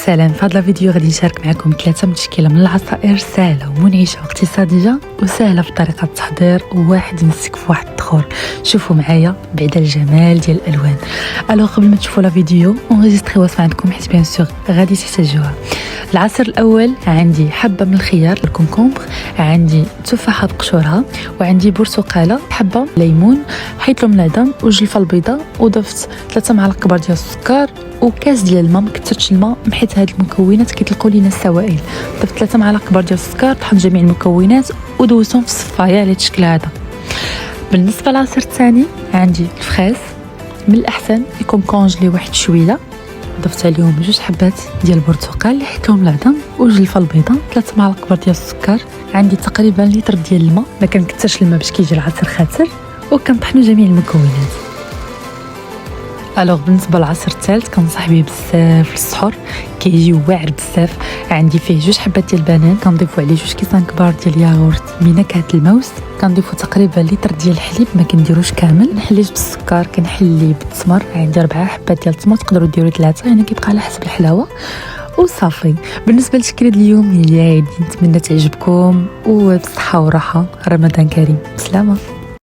السلام. في هذا الفيديو غادي نشارك معكم 3 مشكلة من العصائر سهلة ومنعشة واقتصادية وسهلة في طريقة التحضير، وواحد يمسك في واحد الاخر. شوفوا معايا بعد الجمال ديال الالوان. الو قبل ما تشوفوا لا فيديو اونغيستري وصفه عندكم حيت بيان سور غادي تحتاجوها. العصير الاول عندي حبه من الخيار الكونكومبر، عندي تفاحه بقشورها، وعندي برتقاله، حبه ليمون، حيت لهم العظم وجلفه البيضاء، وضفت 3 معالق كبار ديال السكر وكاس ديال الماء. ما كثرتش الماء حيت هاد المكونات كيطلقوا لينا السوائل. ضفت 3 معالق كبار ديال السكر، طحنت جميع المكونات ودوزتهم في الصفايه على الشكل هذا. بالنسبه للعصير الثاني عندي الفخاز، من الاحسن يكون كونجلي واحد شويه. ضفت عليهم 2 حبات ديال البرتقال، حيت لهم العظم وجلفه البيضاء، 3 معالق كبار ديال السكر، عندي تقريبا لتر ديال الماء. ما كنكثرش الماء باش كيجي العصير خاسر، وكنطحنوا جميع المكونات. الوغ بالنسبه للعصير الثالث كنصح به بزاف للسحور، كيجي واعر بزاف. عندي فيه 2 حبات ديال البنان، كنضيفوا عليه 2 كيسان كبار ديال الياغورت بنكهه الموز، كنضيفوا تقريبا لتر ديال الحليب، ما كنديروش كامل. نحليت بالسكر، كنحلي بالتمر، عندي 4 حبات ديال التمر، تقدروا ديروا 3 يعني كيبقى على حسب الحلاوه وصافي. بالنسبه للتشكيله ديال اليوم هي هادي، نتمنى تعجبكم وبصحه وراحه. رمضان كريم، بسلامه.